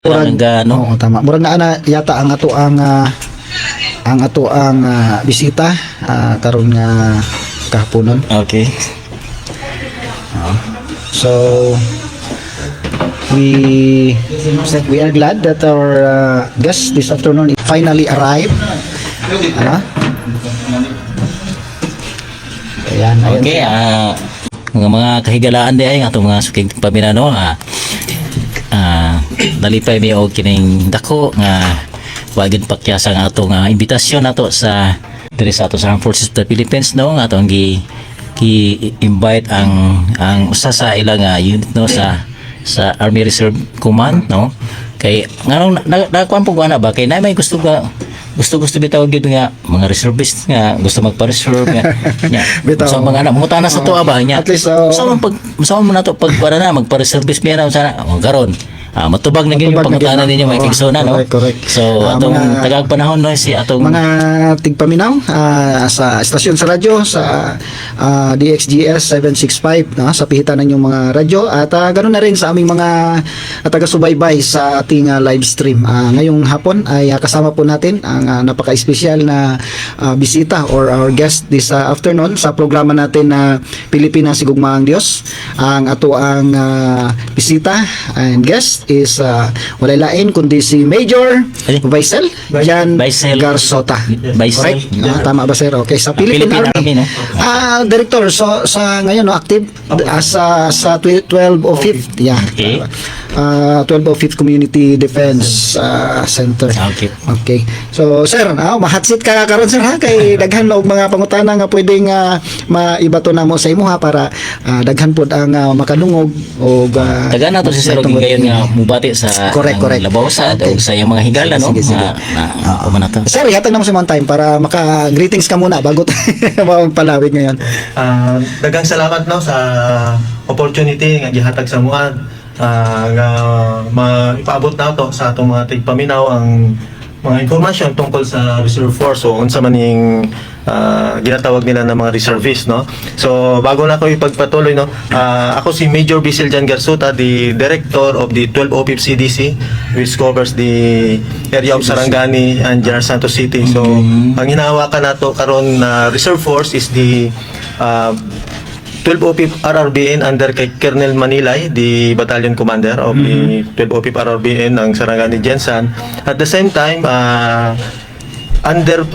Oo, tama. Murag na ana yata ang ato ang bisita karon nga kahaponon. Okay. So we are glad that our guest this afternoon finally arrived. Ayan, Okay, mga kahigalaan di ay atong mga suking paminano dalipay mi og kining dako nga wagin pakyasa nga atong imbitasyon nato sa diri sa ato sa Armed Forces of the Philippines no nga atong gi-invite ang usa sa ilang unit no sa Army Reserve Command no kay nganong nakakuan po ana ba kay na may gusto bitaw gyud nga mga reservist nga gusto magpa-reserve nga so mga anak mutana sa tuwa ba nya at least sa mo nato pag para na magpa-reservist mi na sana karon matubag na gyud yung pangutana ninyo may kigsona no correct. So atong tagag panahon no si atong mga tigpaminaw sa estasyon sa radyo sa DXGS 765 no sa pihitan ng mga radyo at ganoon na rin sa aming mga taga-subaybay sa ating live stream. Ngayong hapon ay kasama po natin ang napaka-espesyal na bisita or our guest this afternoon sa programa natin na Pilipinas Sigugmaang Dios. Ang ato ang bisita and guest is walay lain kundi si Major Baisel Jan Garsota. Baisel. Tama ba sir? Okay, sa Philippine Army no? Director, so sa ngayon no, active sa 1205th, yeah. Okay. 1205th Community Defense Center. Okay. So sir, mahatsit ka karon sir ha kay daghan na og mga pangutana nga pwedeng maibato namo sa imo ha para daghan pud ang makadungog og taga na to si sir gayon nga mubati sa correct. labaw sa sa iyang mga higala no. Sir, hatag na mo sa mga time para maka-greetings ka muna bago tayo magpalawig ngayon. Daghang salamat no sa opportunity nga gihatag sa mua nga maipaabot na to sa atong mga tigpaminaw ang mga informasyon tungkol sa Reserve Force o unsa man ning ginatawag nila na mga reservists no. So bago na ako ipagpatuloy no, ako si Major Baisel Jan Garsota, the Director of the 1205 CDC which covers the area of Sarangani and General Santos City. So ang hinahawakan nato karon na Reserve Force is the 1205 RRBN under kay Colonel Manilay, the Battalion Commander of the 1205 RRBN ng Sarangani Jensan. At the same time, under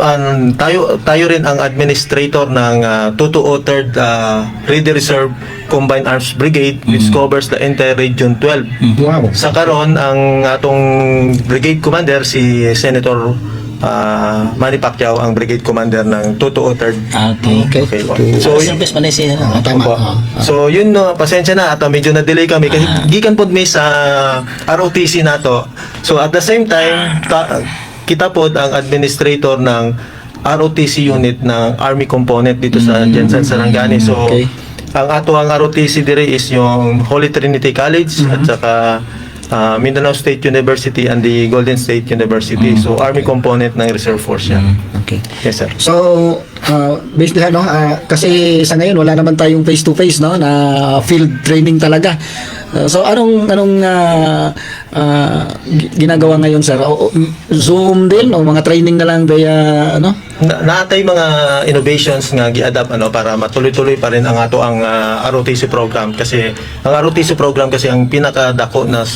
tayo rin ang administrator ng 203rd Ready Reserve Combined Arms Brigade which covers the entire Region 12. Wow. Sa karon ang atong brigade commander si Senator Manny Pacquiao ang brigade commander ng 203rd. Okay. So service man siya. Tama. So yun no, pasensya na at medyo na delay kami kasi gikan pod mi sa ROTC nato. So at the same time kita pod ang administrator ng ROTC unit ng Army component dito sa Jensan Sarangani. So ang ato ang ROTC dire is yung Holy Trinity College at saka Mindanao State University and the Golden State University. So Army component ng Reserve Force yan. Okay. Yes sir. So based na kasi sa ngayon wala naman tayong face to face no na field training talaga. So anong ginagawa ngayon sir? Zoom din o mga training na lang kaya Naatay mga innovations nga gi-adapt para matuloy-tuloy pa rin ang ato ang ROTC program kasi ang ROTC program kasi ang pinakadako na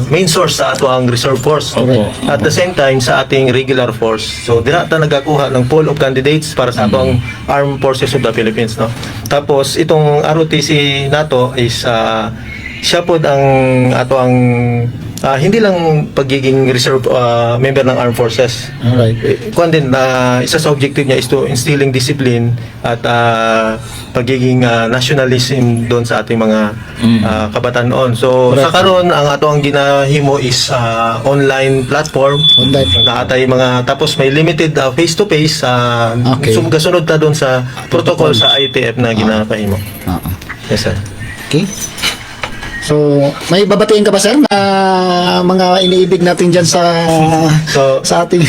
main source sa ato ang Reserve Force. At the same time sa ating regular force. So dira ta nagakuha ng pool of candidates para sa ato ang Armed Forces of the Philippines no. Tapos itong ROTC nato is siya po ang ato ang hindi lang pagiging reserve member ng Armed Forces. Alright. Kuan din isa sa objective niya is to instilling discipline at pagiging nationalism doon sa ating mga kabatanon. So sa karon ang ato ang ginahimo is online platform. Naatay mga tapos may limited face to face sunod ta doon sa protocol sa ITF na ginapahimo. Yes sir. Okay. So, may babatiin ka ba, sir, na mga iniibig natin dyan sa So ating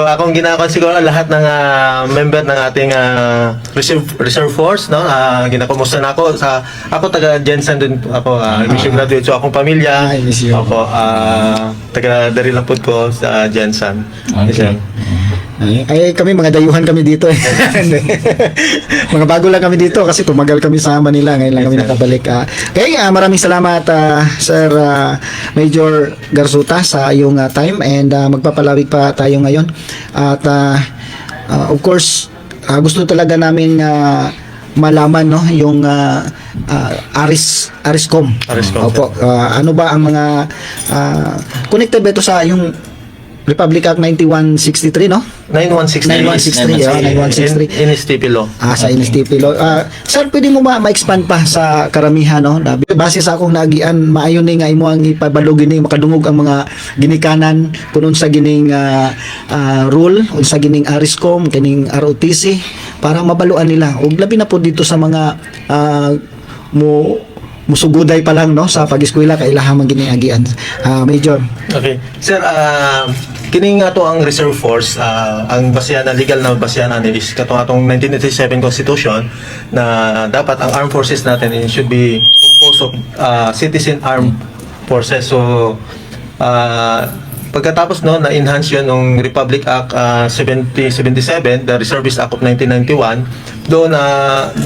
akong ginagawa siguro lahat ng member ng ating reserve force, no? Ginakumusta na ako sa ako taga Jensen din ako, mission graduate, so akong pamilya. I miss you. Ako taga Darilampud ko sa Jensen. Okay. ay kami mga dayuhan kami dito eh. Mga bago lang kami dito kasi tumagal kami sa Manila, ngayon lang kami nakabalik. Kaya maraming salamat Sir Major Garzuta sa iyong time, and magpapalawig pa tayo ngayon. At of course, gusto talaga namin malaman, no, yung Ariscom. Opo. Ano ba ang mga connected ba ito sa yung Republic Act 9163, no? 9163. 9163. In STP law. Sa NSTP law. Sir, pwede mo ma-expand pa sa karamihan, no? Base sa akong nagian, maayon ni nga imo ang ipabalog gini makadungog ang mga ginikanan kunon sa gining rule o sa gining Ariscom, kining ROTC para mabaluan nila. Ug labi na po dito sa mga musuguday pa lang, no, sa pag-eskwela kay ilahang man gini agian. Major. Okay. Sir, kini nga to ang reserve force, ang basihan, legal na basihan natin is katong atong 1987 Constitution na dapat ang armed forces natin should be composed of citizen armed forces. So pagkatapos no na-enhance yun ng Republic Act 7077, the Reservist Act of 1991, doon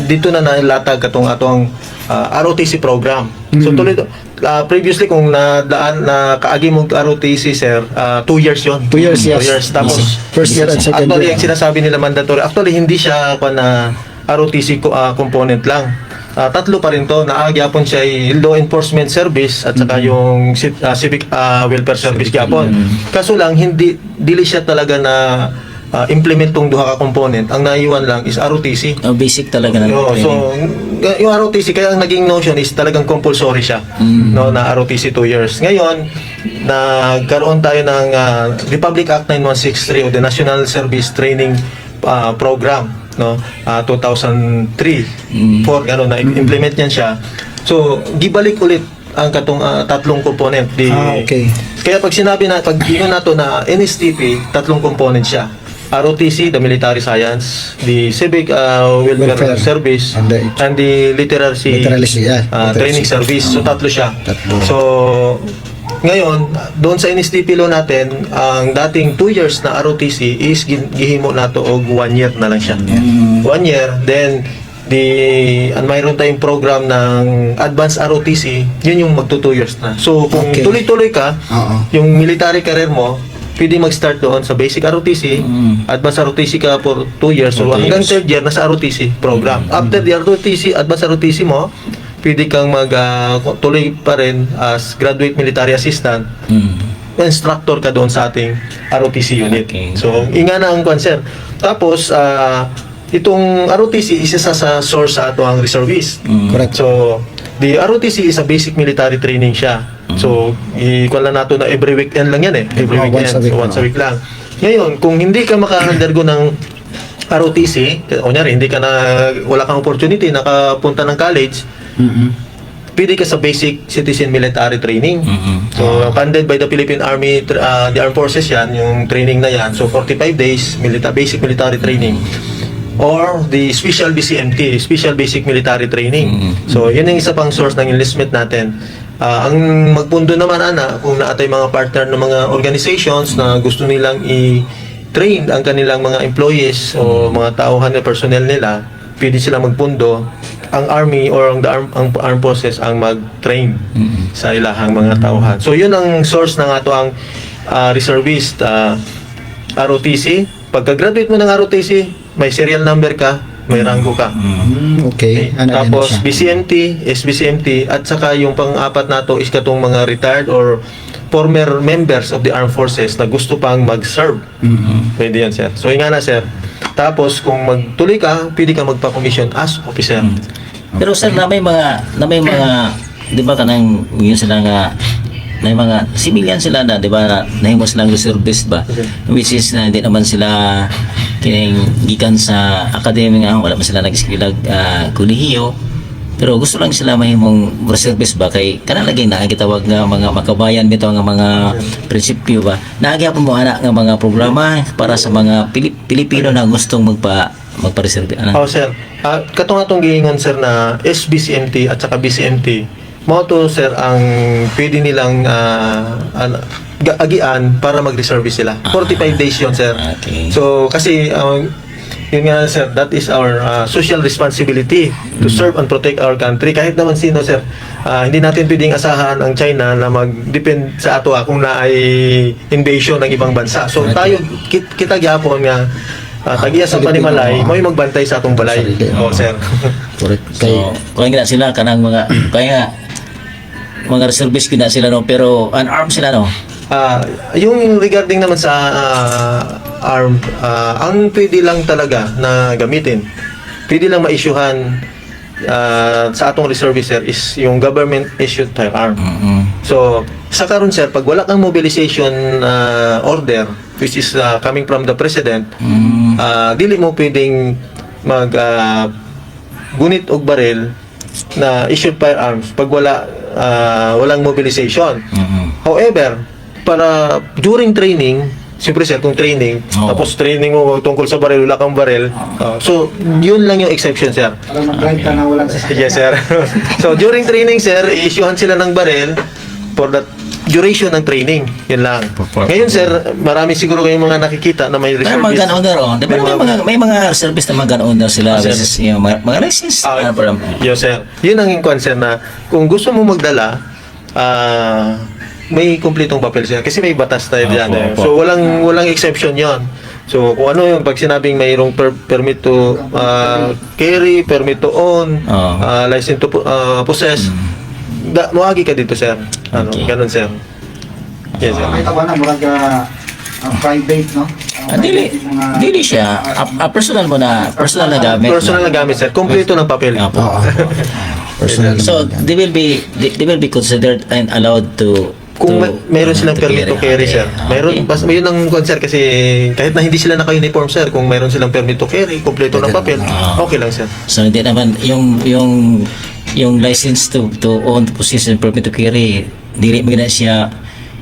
dito na nailatag katong atong ROTC program. So tuloy previously kung kaagi mo ROTC, sir, 2 years yun. 2 years, yes. 2 years. Tapos First year and second actually year. yung sinasabi nila mandatory, actually hindi siya na ROTC component lang. Tatlo pa rin to, naagyapon siya ay law enforcement service at saka yung civic welfare service gyapon. Kaso lang dili siya talaga na implement tong duha ka component. Ang naiwan lang is ROTC. Basic talaga na training. So yung ROTC kaya ang naging notion is talagang compulsory siya, no, na ROTC 2 years. Ngayon nagkaroon tayo ng Republic Act 9163 o the National Service Training Program, no, 2003 for na implement niyan siya. So gibalik ulit ang katong tatlong component Okay. Kaya pag sinabi na pag ingon nato na NSTP, tatlong component siya. ROTC, the military science, the civic welfare service, and the literacy training service. So tatlo siya. So ngayon, doon sa NSTP law natin, ang dating 2 years na ROTC is gihimo nato og 1 year na lang siya. 1 year, then mayroon tayong program ng advanced ROTC, yun yung magto 2 years na. So kung tuloy-tuloy ka, yung military career mo, pwede mag-start doon sa basic ROTC, advanced ROTC ka for 2 years, so hanggang 3rd year nasa ROTC program. After the ROTC, advanced ROTC mo, pwede kang tuloy pa rin as graduate military assistant. Instructor ka doon sa ating ROTC unit. Okay. So inga na ang concern. Tapos itong ROTC isa sa source sa ato ang reservist. Correct. So the ROTC is a basic military training siya. So ikuan lang nato na every weekend lang yan eh. Every weekend. Once a week lang. Ngayon, kung hindi ka maka-undergo ng ROTC, kunyari wala kang opportunity nakapunta ng college, pwede ka sa basic citizen military training. So funded by the Philippine Army, the Armed Forces yan, yung training na yan. So 45 days basic military training. Or the special BCMT, special basic military training. So yun yung isa pang source ng enlistment natin. Ang magpundo naman kung naatay mga partner ng mga organizations na gusto nilang i-train ang kanilang mga employees o mga tauhan na personnel nila, pwede sila magpundo. Ang Army or ang Armed Forces ang mag-train sa ilahang mga tauhan. So yun ang source ng ato ang reservist ROTC. Pagka-graduate mo ng ROTC, may serial number ka, may rango ka. Okay. Tapos BCMT, SBCMT, at saka yung pang-apat nato is katong mga retired or former members of the armed forces na gusto pang mag-serve. Pwede yan, sir. So nga na, sir. Tapos kung magtuloy ka, pwede ka magpa-commission as officer. Pero sir, na may mga di ba kanang yun sila nga na yung mga civilian sila na, di ba, nahimo silang reservist ba, which is na hindi naman sila kining gikan sa academy nga, wala man sila nag-eskwela kolehiyo, Pero gusto lang sila mahimong reservist ba kay kana lagi nakakitawag nga mga makabayan bitaw nga mga prinsipyo ba. Naagya mo ana nga mga programa para sa mga Pilipino na gustong magpa-reserve ana. Oh, sir. Katong atong giingon sir na SBCMT at saka BCMT, mo to sir ang pwede nilang agian para mag-reserve sila. 45 days yun, sir. Okay. So, kasi, yun nga, sir, that is our social responsibility to serve and protect our country. Kahit naman sino, sir, hindi natin pwedeng asahan ang China na mag-depend sa ato kung na ay invasion ng ibang bansa. So, tayo, kita gyapon nga, tagiya sa panimalay, mo magbantay sa atong balay. Oh, sir. Correct. So, kaya nga sila kanang mga kaya mga reservist gina sila no pero unarmed sila no. Yung regarding naman sa arm, ang pwede lang talaga na gamitin, pwede lang ma-issuehan sa atong reservist sir is yung government issued firearm. So, sa karon sir, pag wala kang mobilization order, which is coming from the president, dili mo pwedeng mag gunit og baril na issued firearms pag walang mobilization. However, para during training, siyempre sir, kung training, tapos training mo tungkol sa baril, wala kang baril, so yun lang yung exception sir. Para mag-drive ka na walang sasakyan. Yes sir. So during training sir, i-issuehan sila ng baril for the duration ng training. Yun lang. Ngayon sir, marami siguro kayong mga nakikita na may May reservist. mga gun owner oh. Diba may mga reservist na mga gun owner sila versus yung mga license. Yes sir. Yun ang concern na kung gusto mo magdala, may kumpletong papel siya kasi may batas tayo diyan. So walang exception 'yon. So kung ano yung pag sinabing mayroong permit to carry, permit to own, license to possess, moagi ka dito sir. Okay. Ganun sir. Yes sir. May tawa na murag private, no? Dili siya personal mo na personal na gamit. Personal na gamit sir. Kumpleto ng papel. Personal. So they will be considered and allowed to Kung mayroon silang permit to carry, sir. Mayroon, yun ang concern kasi kahit na hindi sila naka-uniform, sir, kung mayroon silang permit to carry, kompleto ng papel, okay lang, sir. So hindi naman yung license to own, to possess and permit to carry, dili mo na siya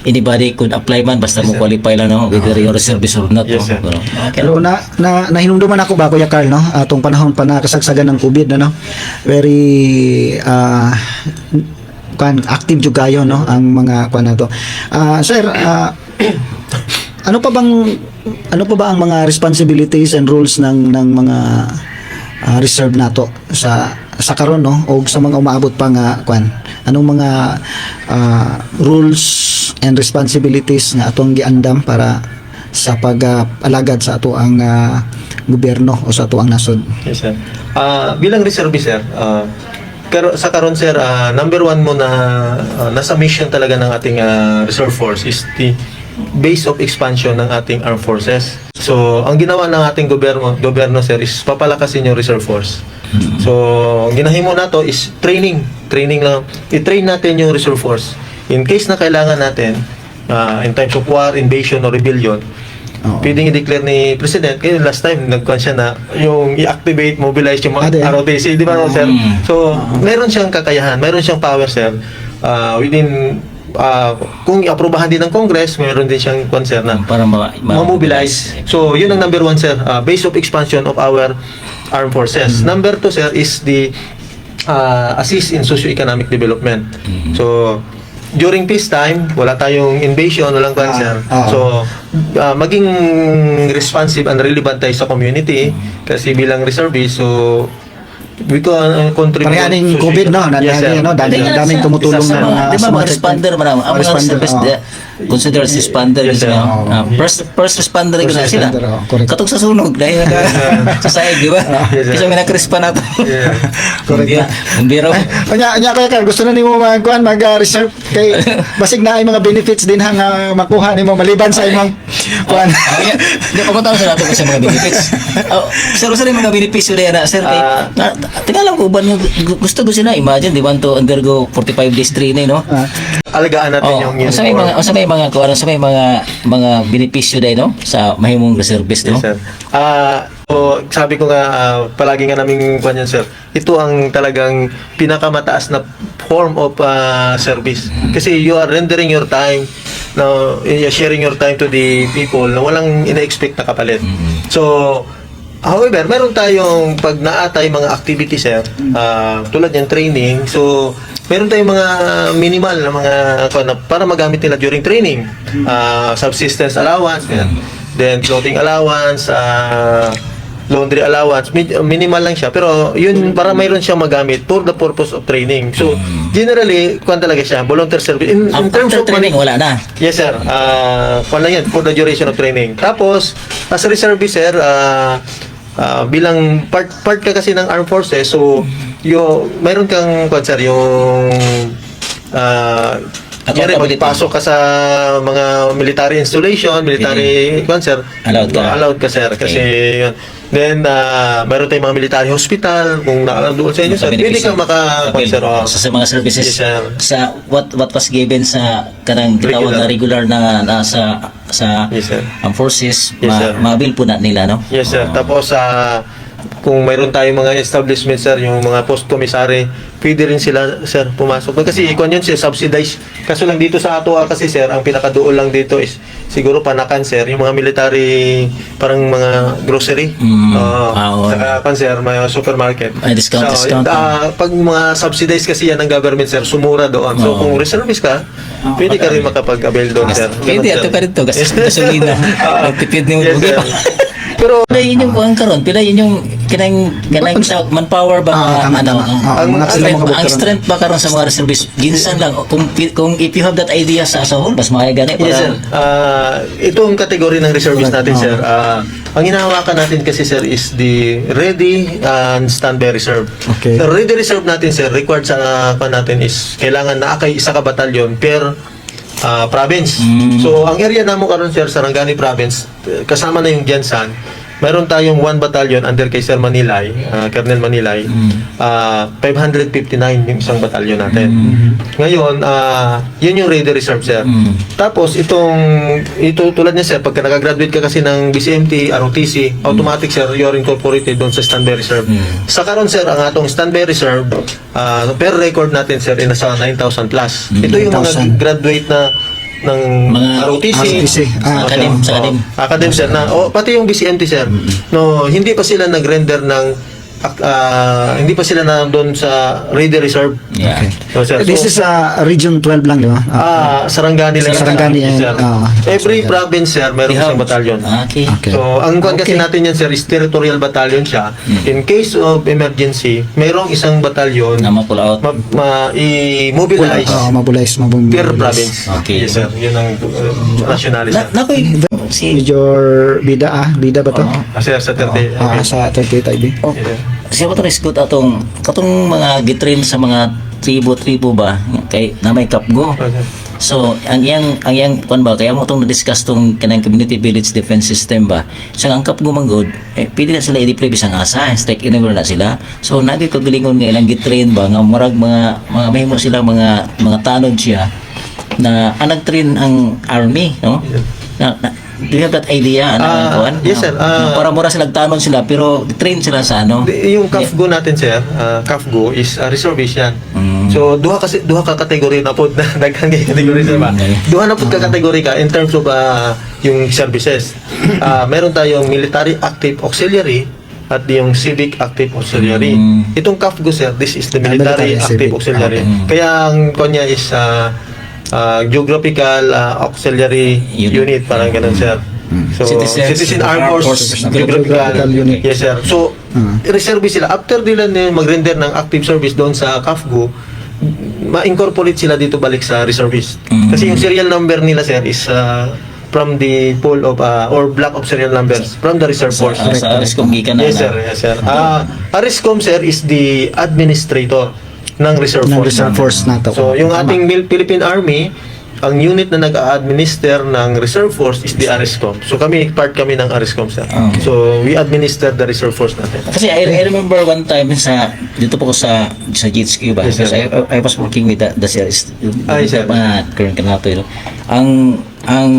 anybody could apply man basta mo qualify lang no whether you're a service or not. Yes, sir. Okay. Pero nahinumduman ako ba Kuya Carl, no? Atong panahon pa na kasagsagan ng COVID na, no? Very active jud kayo, no, ang mga kuan na to. Sir, ano pa ba ang mga responsibilities and rules ng mga reserve nato sa karon, no, o sa mga umaabot pa nga kuan? Anong mga rules and responsibilities nga atong giandam para sa pag-alagad sa ato ang gobyerno o sa ato ang nasod? Yes, sir. Bilang reservist, sir, sa karon sir, number one mo na nasa mission talaga ng ating reserve force is the base of expansion ng ating armed forces. So, ang ginawa ng ating gobyerno sir is papalakasin yung reserve force. So, ang ginahimo nato is training lang. I-train natin yung reserve force. In case na kailangan natin in times of war, invasion or rebellion, pwedeng i-declare ni President, kaya last time nagkuhan siya na yung i-activate, mobilize yung mga ROTC, di ba sir? So, meron siyang kakayahan, meron siyang power sir, within kung i-aprobahan din ng Congress, meron din siyang concern na para ma-mobilize. So, yun ang number one sir, base of expansion of our armed forces. Number two sir is the assist in socio-economic development. So, during peacetime, wala tayong invasion, walang cancer. So, maging responsive and relevant tayo sa community kasi bilang reservist, so we can contribute. Parehaning COVID, no? Daming tumutulong na mga di ba mga responder man ang mga service consider as responder Yes, sir. first responder ko na sila. Katok sa sunog dahil sa sayag, di ba? Kasi may nakrispa na to. Correct. Bumbiro. Nya Kuya Carl, gusto na nimo mag-reserve kay basig na ay mga benefits din nga makuha nimo maliban sa imong kuan. Hindi pa ko tayo sa nato kasi mga benefits. Sir, mga benepisyo na sir kay tingnan lang ko ba gusto na imagine they want to undergo 45 days training, no? Alagaan natin yung uniform. Sa may mga benepisyo dai, no, sa mahimong reservist, no? Yes, sir. So, sabi ko nga, palagi nga namin kanyan, sir, ito ang talagang pinakamataas na form of service. Kasi you are rendering your time, no, you're sharing your time to the people na walang ina-expect na kapalit. So, however, meron tayong pag naatay mga activities, sir, tulad yung training, so meron tayong mga minimal na mga para magamit nila during training. Subsistence allowance, then clothing allowance, laundry allowance, minimal lang siya, pero yun para mayroon siyang magamit for the purpose of training. So generally kung talaga siya volunteer service in terms After of training, wala na. yes sir, kung lang yan for the duration of training. Tapos as a reservist, sir, bilang part ka kasi ng armed forces, so mayroon kang sir, yung Accountability. pasok ka sa mga military installation, military sir, allowed ka sir, kasi yun. Then mayroon tayong mga military hospital kung doon sa inyo sir, pwede kang maka-sir, sa mga services, yes, sir. sa what was given sa kanang gitawag na regular na sa Yes, sir. ang forces, Yes, sir. mabil po na nila, no? Yes sir. Tapos kung mayroon tayong mga establishment sir, yung mga post commissary, pwede rin sila sir pumasok. Kasi ikon yun sir, subsidized. Kaso lang dito sa ato kasi sir, ang pinakaduol lang dito is siguro Panakan sir, yung mga military parang mga grocery. Saka sir, may supermarket. Ay, discount. Pag mga subsidized kasi yan ng government sir, sumura doon. So kung reservist ka, pwede ka rin makapag-avail doon sir. Pwede, Ganun, ato sir. ka rin to. Gasolina. Tipid ni mo. Yes, sir. Pero pila yun yung kuhan karon, pila yun yung kanang manpower ba mga ang strength ba karon sa mga reservists ginsan lang kung if you have that idea sa whole bas maya gani para Yes, sir. Itong kategory ng reservist natin, sir, ang hinahawakan natin kasi, sir, is the ready and standby reserve. Okay. The ready reserve natin, sir, required sa natin is kailangan na kay isa ka batalyon per province. So, ang area namo karon, sir, Sarangani province, kasama na yung Gensan. Meron tayong 1 battalion under kay Sir Manilay, Colonel Manilay. 559 yung isang batalyon natin. Ngayon, yun yung ready reserve, sir. Tapos, ito tulad niya, sir, pagka nakagraduate ka kasi ng BCMT, ROTC, automatic, sir, you're incorporated doon sa standby reserve. Sa karon, sir, ang atong standby reserve, per record natin, sir, nasa 9,000 plus. Ito yung mga 9,000. graduate na ng Mga ROTC, academ sir, na pati yung BCMT sir, no, hindi pa sila nag-render ng hindi pa sila na doon sa ready reserve. Yeah. No, sir. This is Region 12 lang, di ba? Sarangani lang. Sarangani, sir. Every province, sir, meron isang batalyon. Okay. Okay. So, ang kuwan kasi natin yan, sir, is territorial battalion siya. In case of emergency, mayroong isang batalyon Na ma-pull out. i-mobilize Mobilize. per province. Okay. Yes, sir. Yun ang nationality, sir. Nakoy si Major Bida ba to? Sir, sa 30. Sa 38 IB. Yes, sir. siya ba ito good katong mga gitrain sa mga tribo ba kay na may kapgo. So ang iyang kuan ba kaya mo tong na-discuss tong kanang community village defense system ba. So ang kapgo manggod pili na sila i-deploy bisang asa, strike enable na sila. So nagi kagalingon nga ilang gitrain ba nga murag mga mahimo sila mga tanod siya na nag-train ang army, no? Do you have that idea? Yes, sir. Para mura sila tanon sila pero train sila sa ano? Yung CAFGO natin, sir, CAFGO is reservist yan. So duha ka kategory na pod na daghang kategory sir ba. Duha na pod ka kategory ka in terms of yung services. Meron tayong military active auxiliary at yung civic active auxiliary. Itong CAFGO, sir, this is the military active auxiliary. Kaya ang konya is geographical auxiliary unit, parang ganun, sir. So, Citizen Armed Force Geographical Unit. Yes, sir. So, reserve sila. After nila mag-render ng active service doon sa CAFGO, ma-incorporate sila dito balik sa reservist. Kasi yung serial number nila, sir, is from the pool of or block of serial numbers from the reserve force. Sa Ariscom gikan na. Yes, sir. Yes, sir. Ariscom, sir, is the administrator ng reserve force. NATO. So, yung ating Philippine Army, ang unit na nag-administer ng reserve force is the ARISCOM. So, part kami ng ARISCOM, sir. So, we administer the reserve force natin. Kasi I remember one time dito po ko sa GHQ ba? Yes, Because I was working with the series. Ay, sir. Current kanato yun. Ang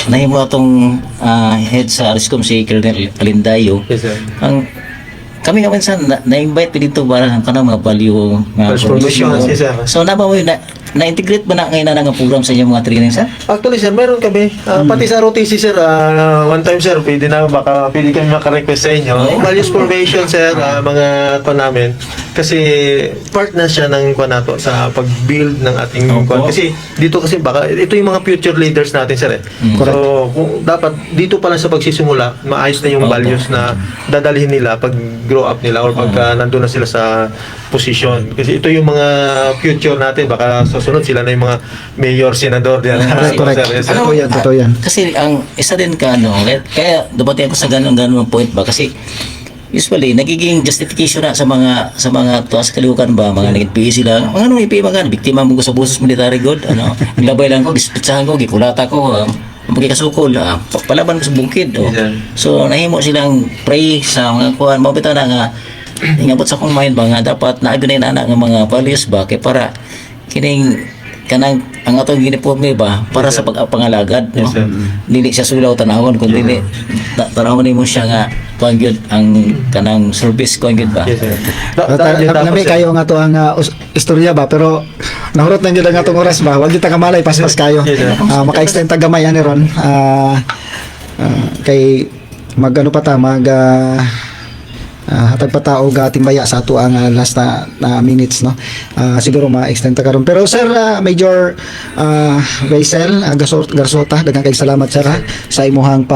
nahimo atong head sa Ariscom si Colonel Alindayo. Yes, sir. Ang kami nga minsan na-invite pa dito para kanang mga value nga Promotions, yes, sir. So na ba mo na-integrate ba na ngayon na nga program sa inyong mga training sir? Actually, sir, meron kami. Pati sa ROTC, sir, one time, sir, pwede na, baka pwede kami makarequest sa inyo. Values formation, sir, mga pa namin. Kasi part na siya ng nato sa pag-build ng ating Opo. kasi dito kasi baka ito yung mga future leaders natin, sir. So, kung dapat dito pa lang sa pagsisimula, maayos na yung Opo. values na dadalhin nila pag grow up nila or pagka nandun na sila sa position. Kasi ito yung mga future natin. Baka sa sunod sila na yung mga mayor, senador. Correct. Totoo yan, totoo yan. Kasi ang isa din ka kaya dumating ako sa ganun point ba kasi usually nagiging justification na sa mga tuwas kalihukan ba mga naging PE sila mga ano ipi mga biktima mo ko sa busos military good nilabay lang ko gispitsahan ko gikulata ko magkikasukol palaban ko sa bukid Yeah. so nahimo silang pray sa mga kuan mabita na nga ingabot sa akong mind ba nga dapat naagay na nga mga values ba kay para kining kanang ang atong giniporme ba para sa pagpangalagad no Yes, sir. dili siya sulaw tanawon kun dili tanawon nimo siya nga kuan gyud ang kanang service kuan gyud ba Yes, sir. Nami kayo nga to ang istorya ba pero nahurot na gyud ang atong oras ba wag kita kamalay paspas kayo. Yes, sir. Maka-extend ta gamay ani ron. Kay magano pa ta hatag pa ta og timbaya sa ato ang last na minutes no. Siguro ma-extend ta karon pero sir Major Baisel Garsota daghang kay salamat sir sa imuhang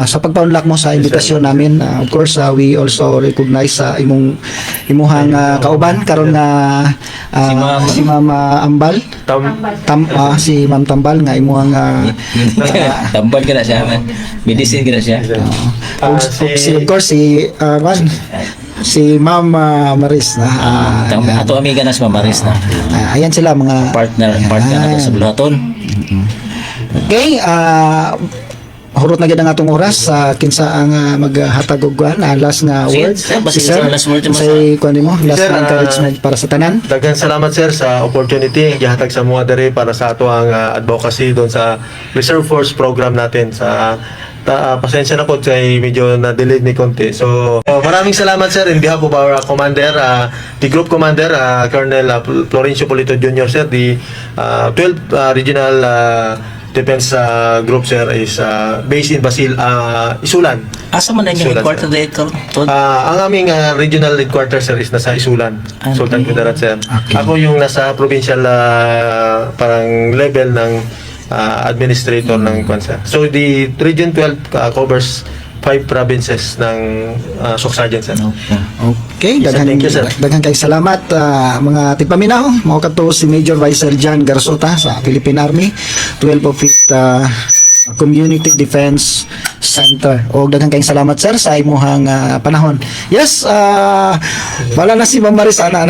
sa pagpaunlak mo sa imbitasyon namin. Of course we also recognize sa imuhang kauban karon nga si Ma'am Ambal si Ma'am Tambal nga imuhang tambal ka na siya medicine ka na siya of course si Ma'am Maris na ato amiga na si Mamaris na ayan sila mga partner na to sa bulaton. okay hurot na gid ang atong oras kinsa ang maghatag og last nga Sige, words sir, basta sa last word mo say kuan nimo last Sir, na encouragement para sa tanan. Daghang salamat, sir, sa opportunity nga gihatag sa mga dere para sa ato ang advocacy doon sa Reserve Force program natin sa pasensya na po kay medyo na-delayed ni konti. So, maraming salamat, sir, in behalf of our commander, the group commander, Colonel Florencio Polito Jr., sir, the 12th Regional Defense Group, sir, is based in Isulan. Asa man ang Isulan, quarter date ko Ang aming regional headquarters, sir, is nasa Isulan, Sultan Kudarat, sir. Okay. Ako yung nasa provincial parang level ng administrator ng Kwanza. So the Region 12 covers 5 provinces ng Suksajan, sir. Okay, Yes, sir. daghang Thank you, sir. daghang kay salamat mga tigpaminaw. Mao kadto si Major Vice Jan Garsota sa Philippine Army 12 of it Community Defense Center. O daghang kay salamat sir sa imong panahon. Yes, wala na si Ma'am Maris ana.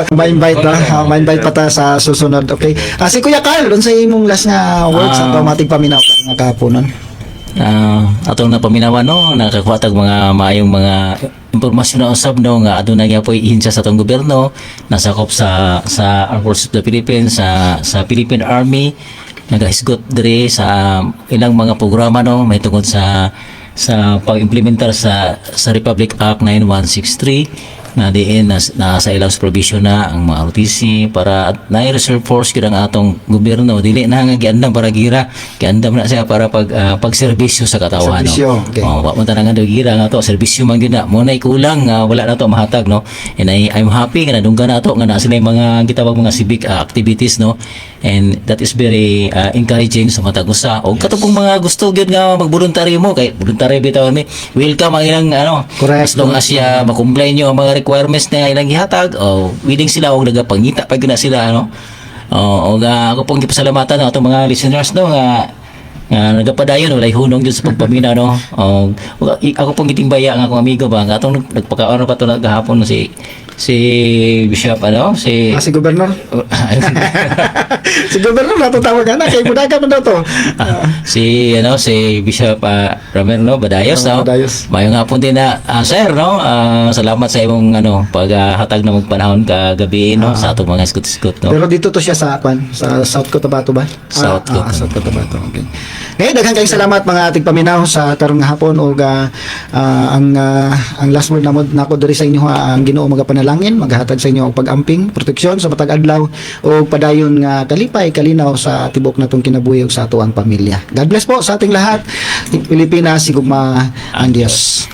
Ma-invite ma-invite pa ta sa susunod. Okay. Si Kuya Carl, dun sa imong last nga words sa matig paminaw nga kahaponon. atong napaminawan no nakakuhatag mga maayong mga impormasyon na usab no nga aduna gyapon ihinsa sa atong gobyerno nasakop sa Armed Forces of the Philippines sa Philippine Army nagahisgot diri sa ilang mga programa no may tungod sa pag-implementar sa Republic Act 9163 na diin na sa ilang supervision na ang mga ROTC para na-reserve force kid ang atong gobyerno dili na nga giandam para gira giandam na siya para pagserbisyo sa katawan Serbisyo, no okay. wa man tanang nga gira nga to serbisyo man gyud na mo na ikulang wala na to mahatag no and I'm happy nga nadunggan na to nga na sila yung mga gitawag mga civic activities no and that is very encouraging sa matag usa og katong mga gusto gyud nga magboluntaryo mo kay voluntary bitaw ni welcome ang ilang Correct. as long as siya makumply nyo ang mga requirements na ilang gihatag willing sila og nagapangita pag na sila ako pong gipasalamatan no atong mga listeners no nga nagapadayon walay hunong jud sa pagpamina no ako pong gitimbaya ang akong amigo ba nga atong nagpakaon pa to naghapon si si Bishop Si Gobernador. Si Gobernador natutawag na kay Budaga man daw to. si Bishop Ramiro Badayos no. Badayos. Mayong hapon din na sir no. Salamat sa imong paghatag na magpanahon kagabi no sa atong mga skut-skut no. Pero dito to siya sa South Cotabato ba? South Cotabato. South Cotabato. Okay. Ngayon daghang kayong salamat mga ating paminaw sa tarong nga hapon ug ang last word nako diri sa inyo ang Ginoo magapanalangin maghatag sa inyo og pag-amping, proteksyon sa matag adlaw ug padayon nga kalipay kalinaw sa tibok natong kinabuhi ug sa ato ang pamilya. God bless po sa ating lahat. Pilipinas sigugma ang Dios.